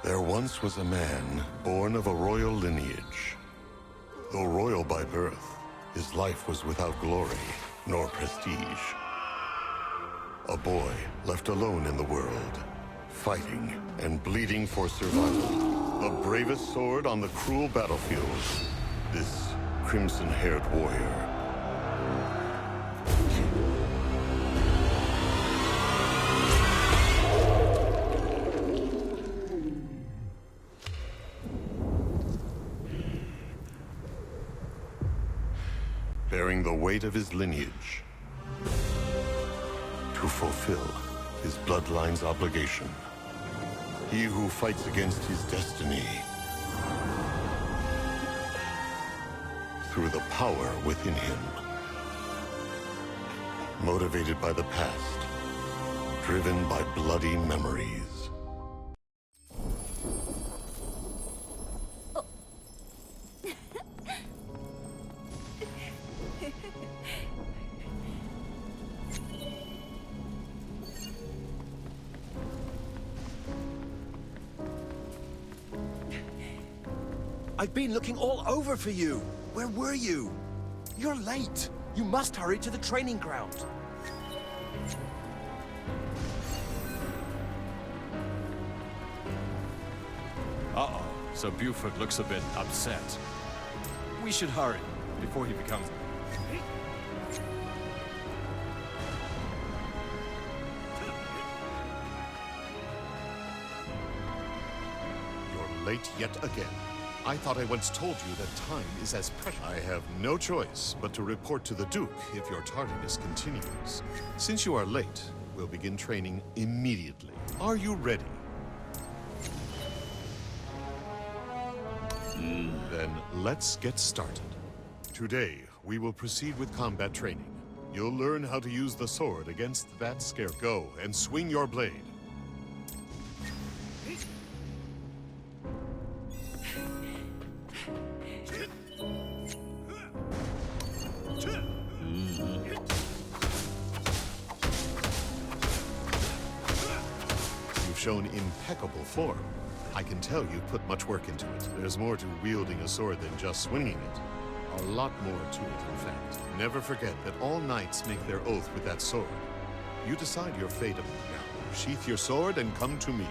There once was a man born of a royal lineage. Though royal by birth, his life was without glory nor prestige. A boy left alone in the world, fighting and bleeding for survival. The bravest sword on the cruel battlefield. This crimson-haired warrior. Bearing the weight of his lineage to fulfill his bloodline's obligation. He who fights against his destiny through the power within him. Motivated by the past, driven by bloody memories. I've been looking all over for you. Where were you? You're late. You must hurry to the training ground. Uh-oh, so Buford looks a bit upset. We should hurry before he becomes... You're late yet again. I thought I once told you that time is as precious. I have no choice but to report to the Duke if your tardiness continues. Since you are late, we'll begin training immediately. Are you ready? Then let's get started. Today, we will proceed with combat training. You'll learn how to use the sword against that scare. Go and swing your blade. Shown impeccable form. I can tell you put much work into it. There's more to wielding a sword than just swinging it. A lot more to it, in fact. Never forget that all knights make their oath with that sword. You decide your fate of it now. Sheath your sword and come to me.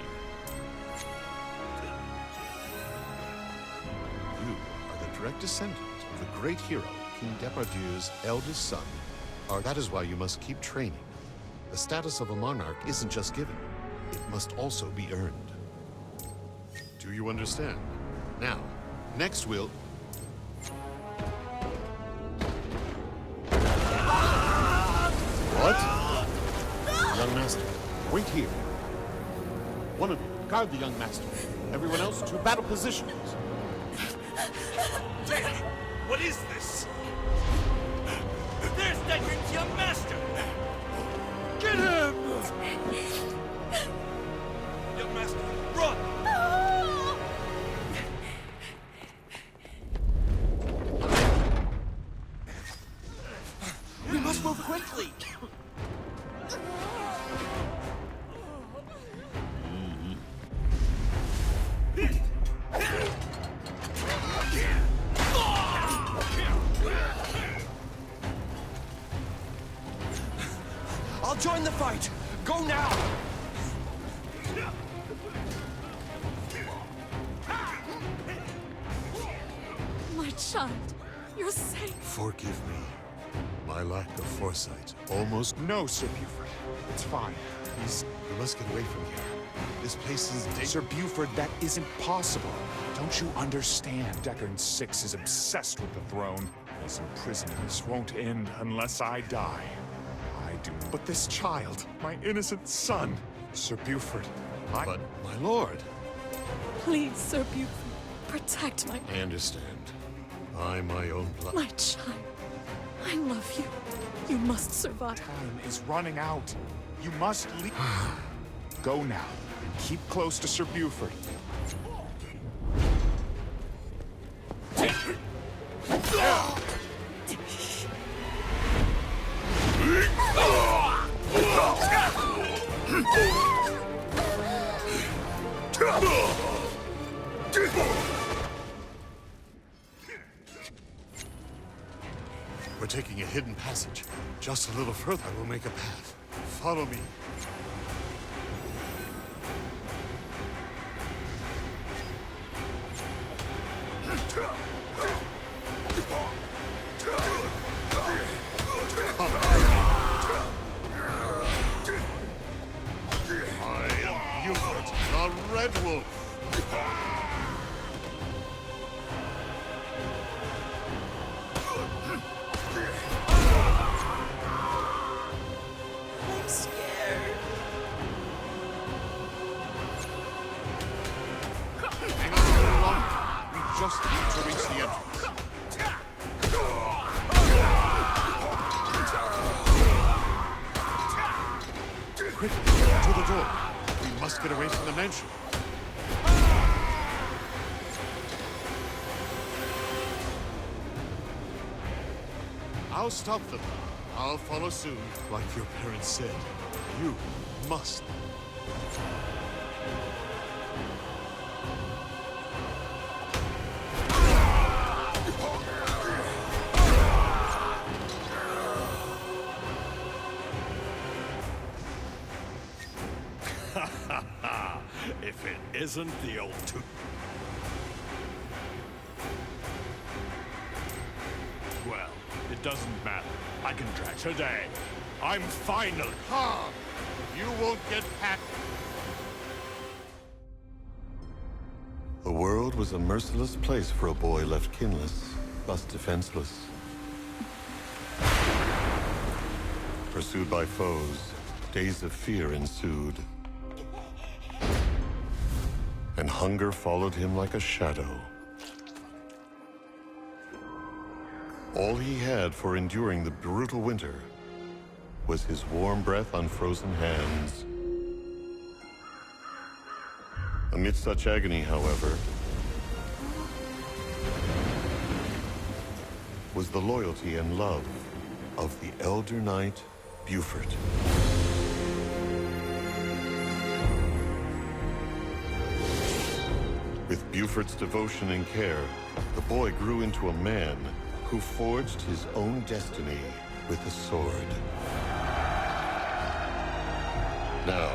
You are the direct descendant of the great hero, King Depardieu's eldest son. That is why you must keep training. The status of a monarch isn't just given. It must also be earned. Do you understand? Now, next we'll... What? Young master, wait here. One of you, guard the young master. Everyone else to battle positions. What is this? There's Deckard's young master! Get him! Young master, run! We must move quickly! I'll join the fight! Go now! My child, you're safe. Forgive me. My lack of foresight almost... No, Sir Buford. It's fine. You must get away from here. This place is dangerous. Sir Buford, that isn't possible. Don't you understand? Deckard VI is obsessed with the throne. His imprisonment won't end unless I die. I do. But this child, my innocent son, Sir Buford, But, my lord... Please, Sir Buford, protect my... I understand. By my own blood. My child. I love you. You must survive. Time is running out. You must leave. Go now, and keep close to Sir Buford. We're taking a hidden passage. Just a little further, I will make a path. Follow me. I am Buford, the Red Wolf. I'm scared. Hang on a little longer. We just need to reach the entrance. Quickly, to the door. We must get away from the mansion. I'll stop them. I'll follow soon. Like your parents said, you must. If it isn't the old two. Well, it doesn't matter. I can track today. I'm finally. Ha! You won't get hacked. The world was a merciless place for a boy left kinless, thus defenseless. Pursued by foes, days of fear ensued. And hunger followed him like a shadow. All he had for enduring the brutal winter was his warm breath on frozen hands. Amid such agony, however, was the loyalty and love of the elder knight, Buford. With Buford's devotion and care, the boy grew into a man who forged his own destiny with a sword. Now,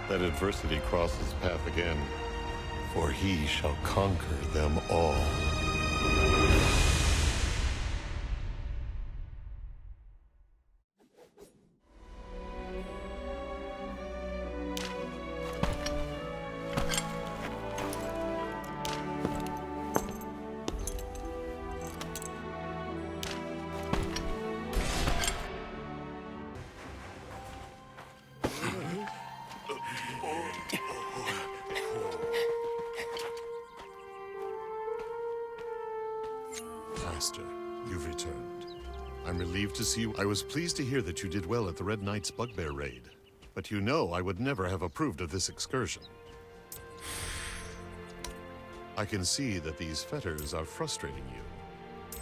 let adversity cross his path again, for he shall conquer them all. Master, you've returned. I'm relieved to see you. I was pleased to hear that you did well at the Red Knight's bugbear raid. But you know I would never have approved of this excursion. I can see that these fetters are frustrating you.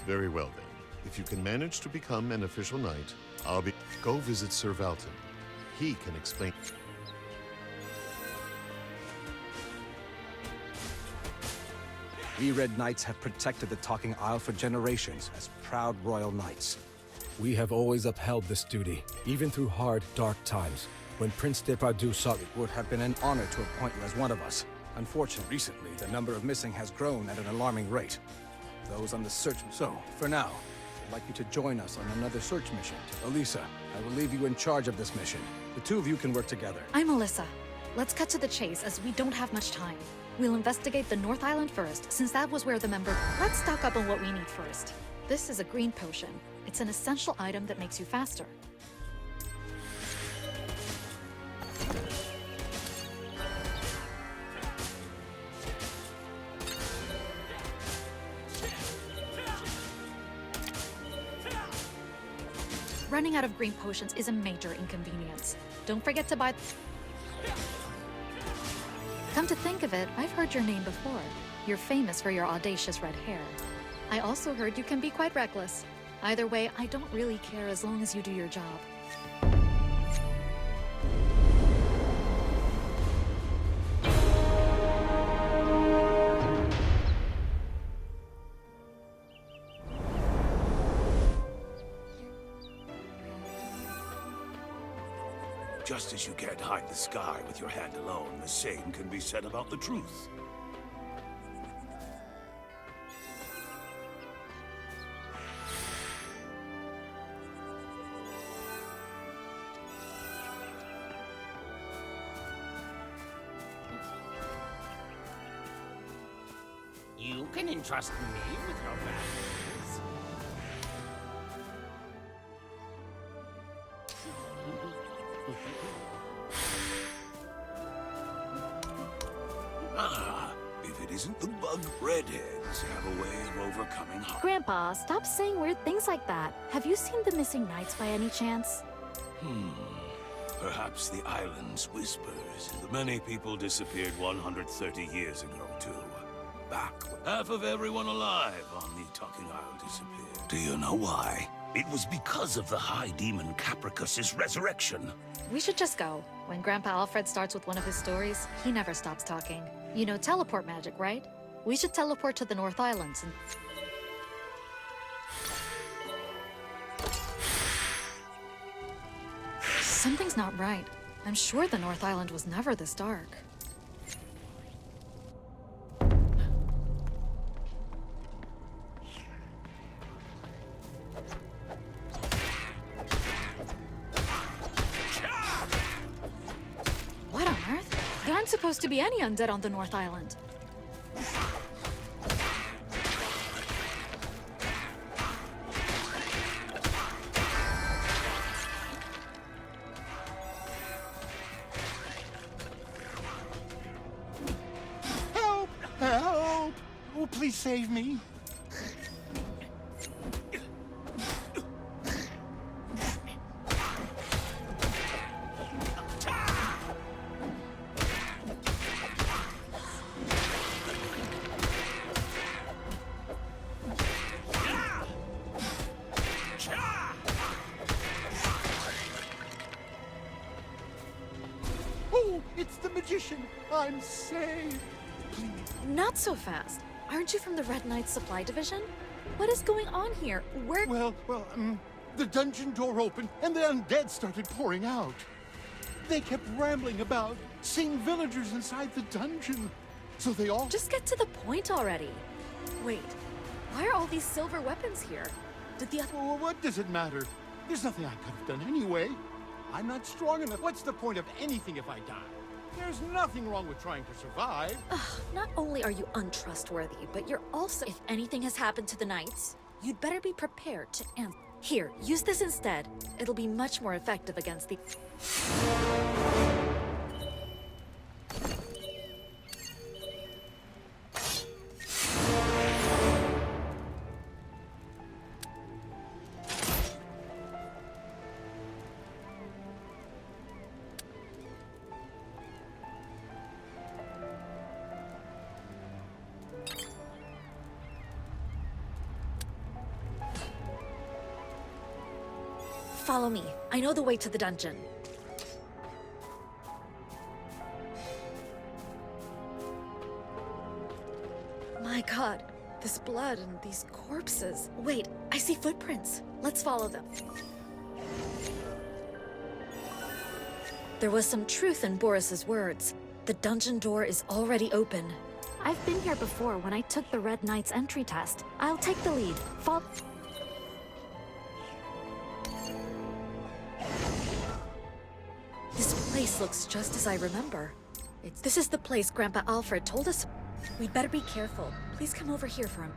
Very well then. If you can manage to become an official knight, Go visit Sir Valton. He can explain. We Red Knights have protected the Talking Isle for generations as proud royal knights. We have always upheld this duty, even through hard, dark times. When Prince Depardieu saw it would have been an honor to appoint you as one of us. Unfortunately, recently, the number of missing has grown at an alarming rate. Those on the search... So, for now, I'd like you to join us on another search mission. Alyssa, I will leave you in charge of this mission. The two of you can work together. I'm Alyssa. Let's cut to the chase, as we don't have much time. We'll investigate the North Island first, since that was where the member... Let's stock up on what we need first. This is a green potion. It's an essential item that makes you faster. Running out of green potions is a major inconvenience. Don't forget to buy... Come to think of it, I've heard your name before. You're famous for your audacious red hair. I also heard you can be quite reckless. Either way, I don't really care as long as you do your job. Just as you can't hide the sky with your hand alone, the same can be said about the truth. You can entrust me with your values. If it isn't the bug redheads have a way of overcoming harm. Grandpa, stop saying weird things like that. Have you seen the missing knights by any chance? Perhaps the island's whispers. The many people disappeared 130 years ago, too. Back when half of everyone alive on the Talking Isle disappeared. Do you know why? It was because of the High Demon Capricus's resurrection. We should just go. When Grandpa Alfred starts with one of his stories, he never stops talking. You know teleport magic, right? We should teleport to the North Islands and... Something's not right. I'm sure the North Island was never this dark. What on earth? There aren't supposed to be any undead on the North Island. Help! Help! Oh, please save me. Oh, it's the magician. I'm saved. Not so fast. Aren't you from the Red Knight Supply Division? What is going on here? Where... Well, the dungeon door opened and the undead started pouring out. They kept rambling about, seeing villagers inside the dungeon. So they all... Just get to the point already. Wait, why are all these silver weapons here? Did the other... Well, what does it matter? There's nothing I could have done anyway. I'm not strong enough. What's the point of anything if I die? There's nothing wrong with trying to survive. Ugh, not only are you untrustworthy, but you're also... If anything has happened to the knights, you'd better be prepared to answer. Here, use this instead. It'll be much more effective against the... Follow me. I know the way to the dungeon. My god, this blood and these corpses. Wait, I see footprints. Let's follow them. There was some truth in Boris's words. The dungeon door is already open. I've been here before when I took the Red Knight's entry test. I'll take the lead. This place looks just as I remember. This is the place Grandpa Alfred told us. We'd better be careful. Please come over here for him.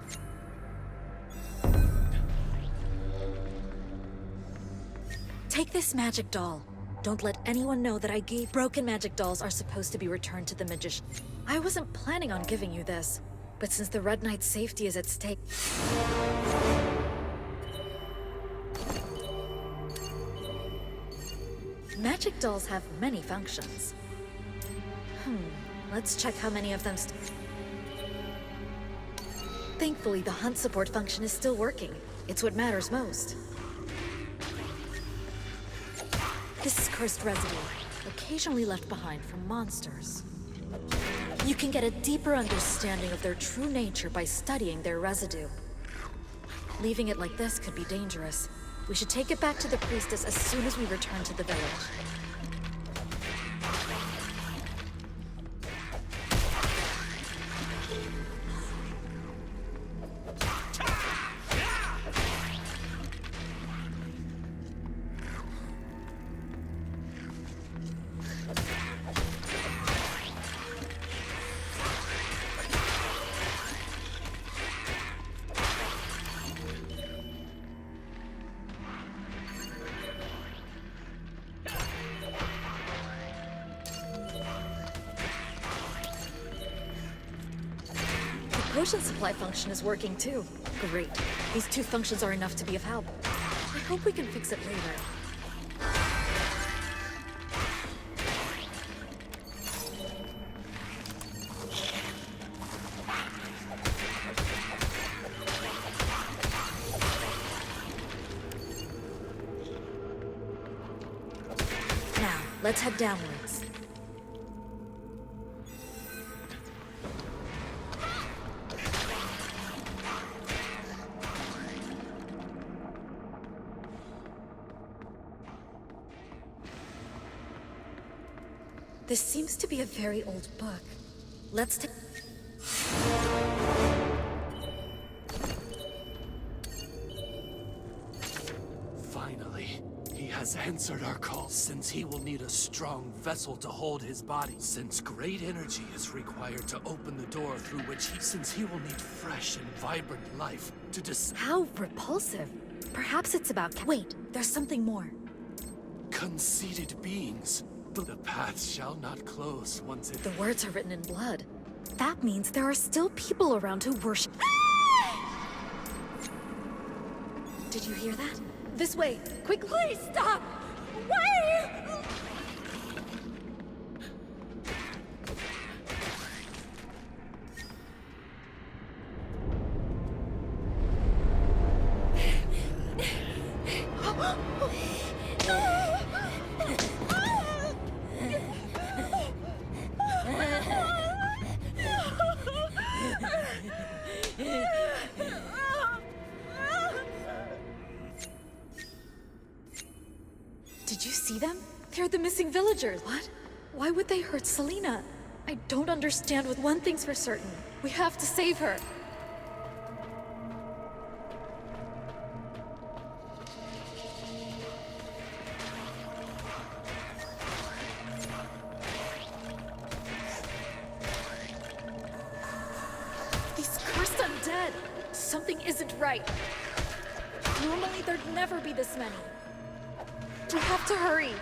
Take this magic doll. Don't let anyone know that I gave... Broken magic dolls are supposed to be returned to the magician. I wasn't planning on giving you this, but since the Red Knight's safety is at stake... Magic dolls have many functions. Let's check how many of them... Thankfully, the hunt support function is still working. It's what matters most. This is cursed residue, occasionally left behind from monsters. You can get a deeper understanding of their true nature by studying their residue. Leaving it like this could be dangerous. We should take it back to the priestess as soon as we return to the village. potion supply function is working too. Great. These two functions are enough to be of help. I hope we can fix it later. Now, let's head downwards. This seems to be a very old book. Let's take... Finally, he has answered our call. Since he will need a strong vessel to hold his body. Since great energy is required to open the door through which he... Since he will need fresh and vibrant life to How repulsive. Perhaps it's about... Wait, there's something more. conceited beings. The path shall not close once it... The words are written in blood. That means there are still people around who worship... Did you hear that? This way! Quick, please stop! Wait! Did you see them? They're the missing villagers. What? Why would they hurt Selena? I don't understand, with one thing's for certain. We have to save her. These cursed undead! Something isn't right. Normally there'd never be this many. We have to hurry.